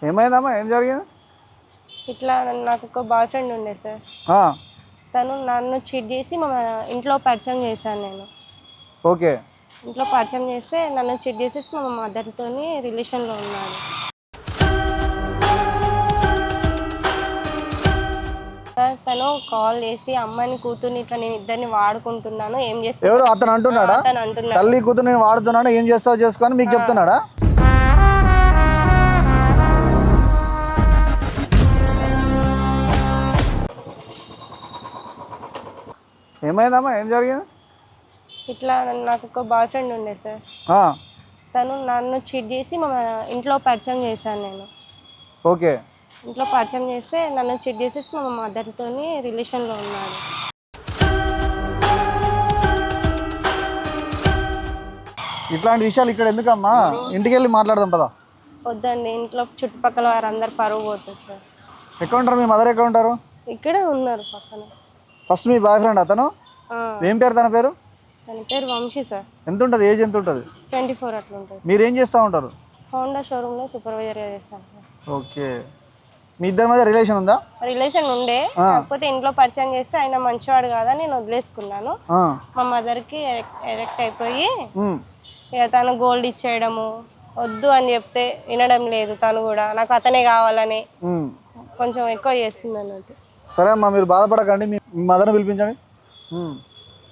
ఏమైందమ్మా? ఏం జరిగింది? ఇట్లా నాకు ఒక బాయ్ ఫ్రెండ్ ఉండే సార్. తను నన్ను చీట్ చేసి మా ఇంట్లో పరిచయం చేశాను నేను. ఓకే. ఇంట్లో పరిచయం చేస్తే నన్ను చీట్ చేసేసి మా మదర్తోని రిలేషన్లో ఉన్నాడు సార్. తను కాల్ చేసి అమ్మాయిని కూతుర్ని ఇట్లా నేను ఇద్దరిని వాడుకుంటున్నాను, ఏం చేస్తాను. ఎవరు అతను అంటున్నాడా? అతను అంటున్నాడు తల్లి కూతురు నేను వాడుతున్నాను, ఏం చేస్తావు చేసుకొని మీకు చెప్తున్నాడా? ఏమైందమ్మా? ఏం జరిగింది? ఇట్లా నాకు ఒక బాయ్ ఫ్రెండ్ ఉండే సార్. తను నన్ను చీట్ చేసి మా ఇంట్లో పరిచయం చేశాను నేను. ఓకే. ఇంట్లో పరిచయం చేస్తే నన్ను చీట్ చేసేసి మా మదర్తోని రిలేషన్లో ఉన్నాడు. ఇట్లాంటి విషయాలు ఇక్కడ ఎందుకమ్మా? ఇంటికి వెళ్ళి మాట్లాడదాం పదా. వద్దండి, ఇంట్లో చుట్టుపక్కల వారందరు పరువు పోతుంది సార్. ఎక్కడ ఉంటారు? మీ మదర్ ఎక్కడ ఉంటారు? ఇక్కడే ఉన్నారు పక్కన. ఫస్ట్ మీ బాయ్ ఫ్రెండ్ అతను ఏం పేరు? తన పేరు? తన పేరు వంశీ సార్. ఎంత ఉంటుంది? ఏజ్ ఎంత ఉంటుంది? 24 అట్లా ఉంటుంది. మీరు ఏం చేస్తూ ఉంటారు? హోండా షోరూంలో సూపర్వైజర్గా చేస్తాను సార్. ఓకే. మీ ఇద్దరి మధ్య రిలేషన్ ఉందా? రిలేషన్ ఉండే, కాకపోతే ఇంట్లో పరిచయం చేస్తే ఆయన మంచివాడు కాదా నేను వదిలేసుకున్నాను. మా మదర్కి ఎరెక్ట్ అయిపోయి ఇక తను గోల్డ్ ఇచ్చేయడము, వద్దు అని చెప్తే వినడం లేదు. తను కూడా నాకు అతనే కావాలని కొంచెం ఎక్కువ చేస్తుంది అన్నట్టు. సరే అమ్మా, మీరు బాధపడకండి, మీ మదర్ని పిలిపించండి.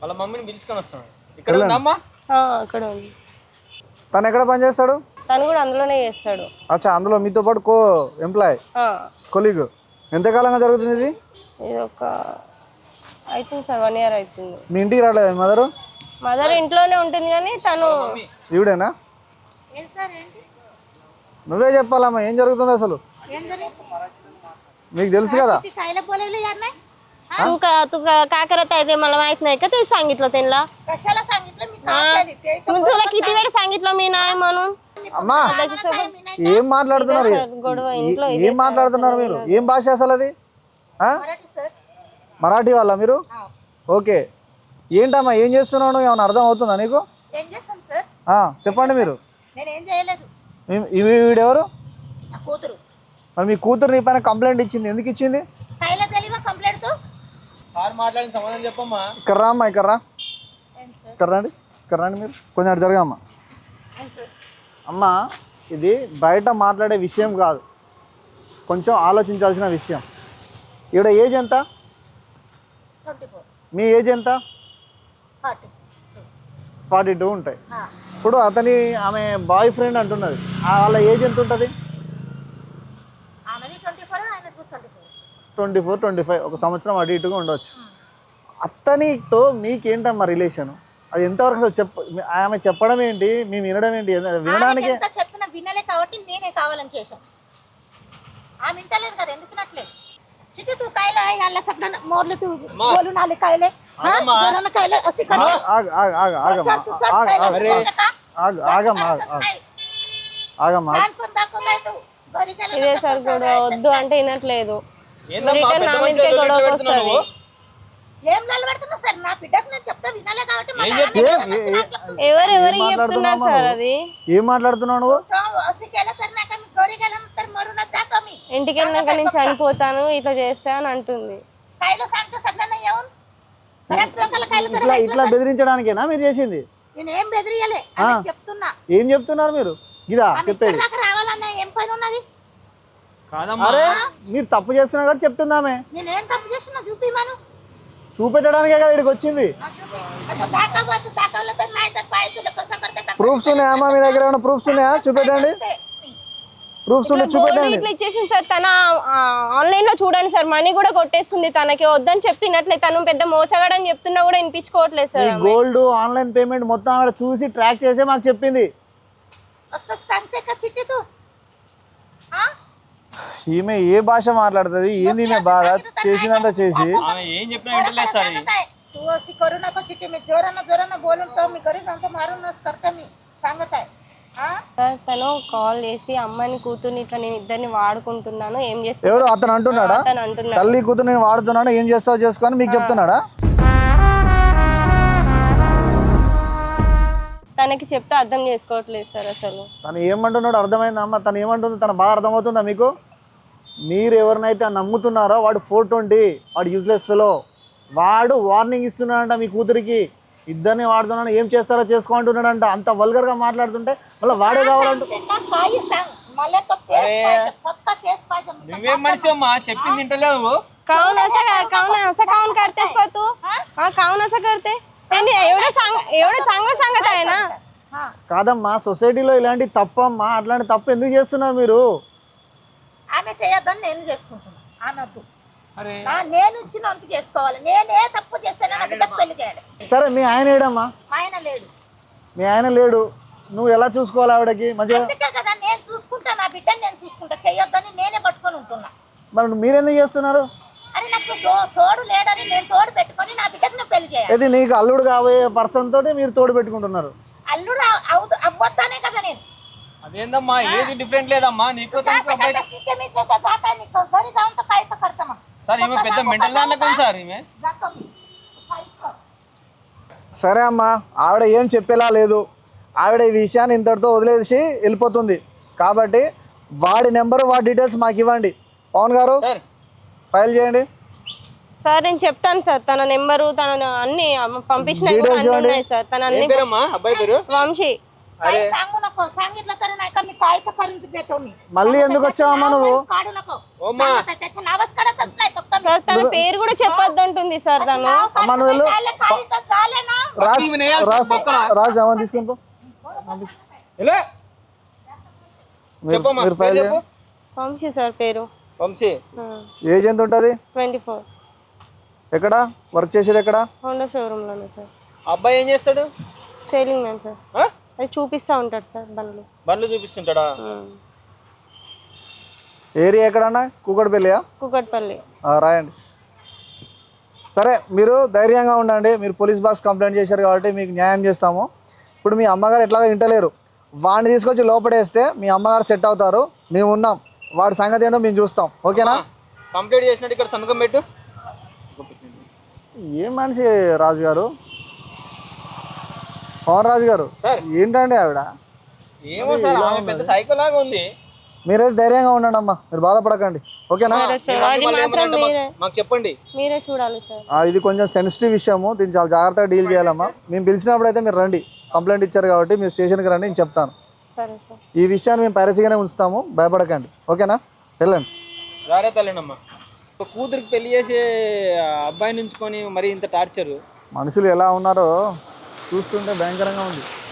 వాళ్ళ మమ్మీని పిలుచుకొని వస్తాను. ఇక్కడ ఉందమ్మా? అక్కడ ఉంది. తను ఎక్కడ పని చేస్తాడు? తను కూడా అందులోనే చేస్తాడు. అచ్చా, అందులో మీతో పాటు ఎంప్లాయ్ కొలీగ్. ఎంతకాలంగా జరుగుతుంది ఇది? ఇది ఒక అవుతుంది సార్, 1 year అవుతుంది. మీ ఇంటికి రాలేదు మదరు? మదర్ ఇంట్లోనే ఉంటుంది కానీ తను ఈవిడేనా? నువ్వే చెప్పాలమ్మా, ఏం జరుగుతుంది అసలు? మీకు తెలుసు కదా. तू का करत आहे ते मला माहित नाही का. ते सांगितलं त्यांना. कशाला सांगितलं मी? मग तुला किती वेळ सांगितलं मी नाही म्हणून. అమ్మా, ఏం మాట్లాడుతున్నారు? ఏం మాట్లాడుతున్నారు మీరు? ఏం భాష అసలు అది? మరాఠీ వాళ్ళ మీరు? ఓకే. ఏంటమ్మా, ఏం చేస్తున్నావు? ఏమైనా అర్థం అవుతుందా నీకు? ఏం చేస్తాం సార్? చెప్పండి మీరు. నేనేం చేయలేదు. వీడెవరు? నా కూతురు. మరి మీ కూతురు నీ పైన కంప్లైంట్ ఇచ్చింది, ఎందుకు ఇచ్చింది? కైలా తెలియమా కంప్లైంట్? సార్ మాట్లాడిన సమాధానం చెప్పమ్మా. ఇక్కడ రా అమ్మా, ఇక్కడ రా. ఇక్కడ రండి మీరు కొంచెం అటు జరగమ్మా. అమ్మా, ఇది బయట మాట్లాడే విషయం కాదు, కొంచెం ఆలోచించాల్సిన విషయం. ఈవిడ ఏజ్ ఎంత? 24. మీ ఏజ్ ఎంత? 42 ఉంటాయి. ఇప్పుడు ఆమె బాయ్ ఫ్రెండ్ అంటున్నది, వాళ్ళ ఏజ్ ఎంత ఉంటుంది? 24, 25, ఒక సంవత్సరం అటు ఇటుగా ఉండవచ్చు. అతనితో మీకేంటమ్మా రిలేషన్? అది ఎంతవరకు ఆమె చెప్పడం ఏంటి, మేము వినడం ఏంటి? వినడానికి చెప్పిన వినలే కాబట్టి నేనే కావాలని చేశాను. ఆమె వింటలేదు కదా, ఎందుకు వినట్లేదు? చిట్టి తూ కాయలే అల్ల సప్న మోర్లు తూ బోలు నాలి కాయలే జరన కాయలే అసి కర ఆగమ్మా. ఇదే సార్ గొడవ, వద్దు అంటే వినట్లేదు. రిటర్న్ నా మీదకే గొడవకు వస్తుంది. ఏం లల్ల పెడుతున్నా సార్? నా బిడ్డకు నేను చెప్తా వినలే కాబట్టి ఎవరు చెప్తున్నారు సార్? అది ఏం మాట్లాడుతున్నావు నువ్వు? ఇంటికి వెళ్ళాక నేను చనిపోతాను, ఇట్లా చేస్తా అని అంటుంది. ఇట్లా బెదిరించడానికేనా మీరు చేసింది? నేనేం బెదిరియలే, చెప్తున్నా. ఏం చెప్తున్నారు మీరు? ఇదా చెప్పేది? రావాలన్నా ఏం పని ఉన్నది? అరే, మీరు తప్పు చేస్తున్నా కాబట్టి చెప్తున్నామే. నేనేం తప్పు చేస్తున్నా చూపిమను. చూపెట్టడానికే కదా ఇక్కడికి వచ్చింది. ప్రూఫ్స్ ఉన్నాయా మీ దగ్గర? ఏమైనా ప్రూఫ్స్ ఉన్నాయా? చూపెట్టండి. ప్రూఫ్స్ ఉంటే చూపెట్టండి. ఇట్లా ఇచ్చేసింది సార్. తన ఆన్లైన్ లో చూడండి సార్, మనీ కూడా కొట్టేస్తుంది. తనకి వద్దని చెప్తున్నట్లేదు. తను పెద్ద మోసగాడని చెప్తున్నా కూడా వినిపించుకోవట్లేదు సార్. గోల్డ్ ఆన్లైన్ పేమెంట్ మొత్తం ఆవిడ చూసి ట్రాక్ చేసే మాకు చెప్పింది. ఈమె ఏ భాష మాట్లాడుతుంది? ఏంది ఈమె బాధ? చేసిందంతా చేసి ఏం చెప్పినా వింటలేదు సార్. तू अशी करू नको चिट्टी. मी जोरानं बोलून तो मी घरी जाऊन मारूनच करते मी सांगत आहे. సార్ తను కాల్ చేసి అమ్మాయిని కూతుర్ని ఇట్లా నేను ఇద్దరిని వాడుకుంటున్నాను, ఏం చేస్తాను. ఎవరు అతను అంటున్నాడా? తల్లి కూతురు నేను వాడుతున్నాను, ఏం చేస్తావు చేసుకొని మీకు చెప్తున్నాడా? తనకి చెప్తే అర్థం చేసుకోవట్లేదు సార్ అసలు. తను ఏమంటున్నాడు అర్థమైందా అమ్మ? తను ఏమంటుంది తన బాగా అర్థమవుతుందా మీకు? మీరు ఎవరినైతే నమ్ముతున్నారో వాడు 420, వాడు యూజ్లెస్ ఫెలో, వాడు వార్నింగ్ ఇస్తున్నాడంట మీ కూతురికి, ఇద్దరిని వాడుతున్నాడు, ఏం చేస్తారో చేసుకోంటున్నాడంట. అంత వల్గర్గా మాట్లాడుతుంటే మళ్ళీ వాడే కావాలంట. నువ్వేం మనిషి అమ్మా, చెప్పింది వింటలేవు. कौन ऐसा कौन करते इसको तू? हाँ कौन ऐसा करते? एवढे चांगलं सांगत आहे ना. కాదమ్మా, సొసైటీలో ఇలాంటి తప్పమ్మా, అట్లాంటి తప్పు ఎందుకు చేస్తున్నారు మీరు? ఆమె చేయొద్దని నేను చేసుకుంటున్నాను. ఆమె వద్దు, నేను ఇచ్చిన వంతు చేసుకోవాలి. నేనే తప్పు చేశాను, నా బిడ్డకు పెళ్లి చేయాలి. సరే మీ ఆయన ఏడమ్మా? ఆయన లేడు. మీ ఆయన లేడు, నువ్వు ఎలా చూసుకోవాలి ఆవిడకి మంచిగా? అందుకే కదా నేను చూసుకుంటా, నా బిడ్డని నేను చూసుకుంటా. చెయ్యొద్దని నేనే పట్టుకొని ఉంటున్నా. మరి మీరెందుకు చేస్తున్నారు? అని నాకు తోడు లేడని నేను తోడు పెట్టుకొని నా బిడ్డకు నేను పెళ్లి చేయాలి. ఇది నీకు అల్లుడు కాబోయే పర్సన్ తోటి మీరు తోడు పెట్టుకుంటున్నారు. అల్లుడు అవ్వొద్దనే కదా నేను. అదేందమ్మా, ఏది డిఫరెంట్ లేదమ్మా నీకు. సార్ ఈమె పెద్ద మెంటల్ దాంట్లో సార్ ఈమె. సరే అమ్మా, ఆవిడ ఏం చెప్పేలా లేదు. ఆవిడ ఈ విషయాన్ని ఇంతటితో వదిలేసి వెళ్ళిపోతుంది. కాబట్టి వాడి నెంబరు, వాడి డీటెయిల్స్ మాకు ఇవ్వండి. పవన్ గారు ఫైల్ చేయండి. సార్ నేను చెప్తాను సార్, తన నెంబరు తన అన్ని పంపించిన ఉన్నాయి సార్. తన అన్ని అబ్బాయి పేరు వంశీ. మళ్ళీ ఎందుకు వచ్చావమ్మా నువ్వు? సార్ తన పేరు కూడా చెప్పొద్దు అంటుంది సార్ తను. అమ్మా నువ్వు వెళ్ళు. రాజు అమ్మ తీసుకుంటూ చెప్పమ్మా, ఫైల్ చెప్పు. వంశీ సార్ పేరు. వంశీ. ఏజ్ ఎంత ఉంటుంది? 24. ఎక్కడ వర్క్ చేసేది? ఎక్కడ? హోండా షోరూమ్ లోనే సార్. అబ్బాయి ఏం చేస్తాడు? Selling man sir. అది చూపిస్తా ఉంటాడు సార్, బండ్లు చూపిస్తుంటాడా? ఏరియా ఎక్కడన్నా? కూకట్పల్లియా? కూకట్పల్లి. రాయండి. సరే మీరు ధైర్యంగా ఉండండి. మీరు పోలీస్ బాక్స్ కంప్లైంట్ చేశారు కాబట్టి మీకు న్యాయం చేస్తాము. ఇప్పుడు మీ అమ్మగారు ఎట్లాగా వింటలేరు, వాడిని తీసుకొచ్చి లోపడేస్తే మీ అమ్మగారు సెట్ అవుతారు. మేము ఉన్నాం, వాడి సంగతి ఏంటో మేము చూస్తాం. ఓకేనా? కంప్లీట్ చేసినట్టు ఇక్కడ సంతకం పెట్టు. ఏం మనిషి రాజు గారు, పవన్ రాజు గారు ఏంటండి ఆవిడ? ఏమో సార్, ఆమె పెద్ద సైకో లాగా ఉంది. మీరైతే ధైర్యంగా ఉండండి అమ్మా, మీరు బాధపడకండి. ఓకేనా? మాకు చెప్పండి, మీరే చూడాలి సార్. ఇది కొంచెం సెన్సిటివ్ విషయము, దీన్ని చాలా జాగ్రత్తగా డీల్ చేయాలమ్మా. మేము పిలిచినప్పుడు అయితే మీరు రండి, కంప్లైంట్ ఇచ్చారు కాబట్టి మీరు స్టేషన్కి రండి, నేను చెప్తాను. సరే సార్. ఈ విషయాన్ని మేము పైరసీగానే ఉంచుతాము, భయపడకండి. ఓకేనా? వెళ్ళండి. జాగ్రత్త వెళ్ళండమ్మా. కూతురికి పెళ్లి చేసే అబ్బాయిని ఉంచుకొని మరి ఇంత టార్చర్. మనుషులు ఎలా ఉన్నారో చూస్తుంటే భయంకరంగా ఉంది.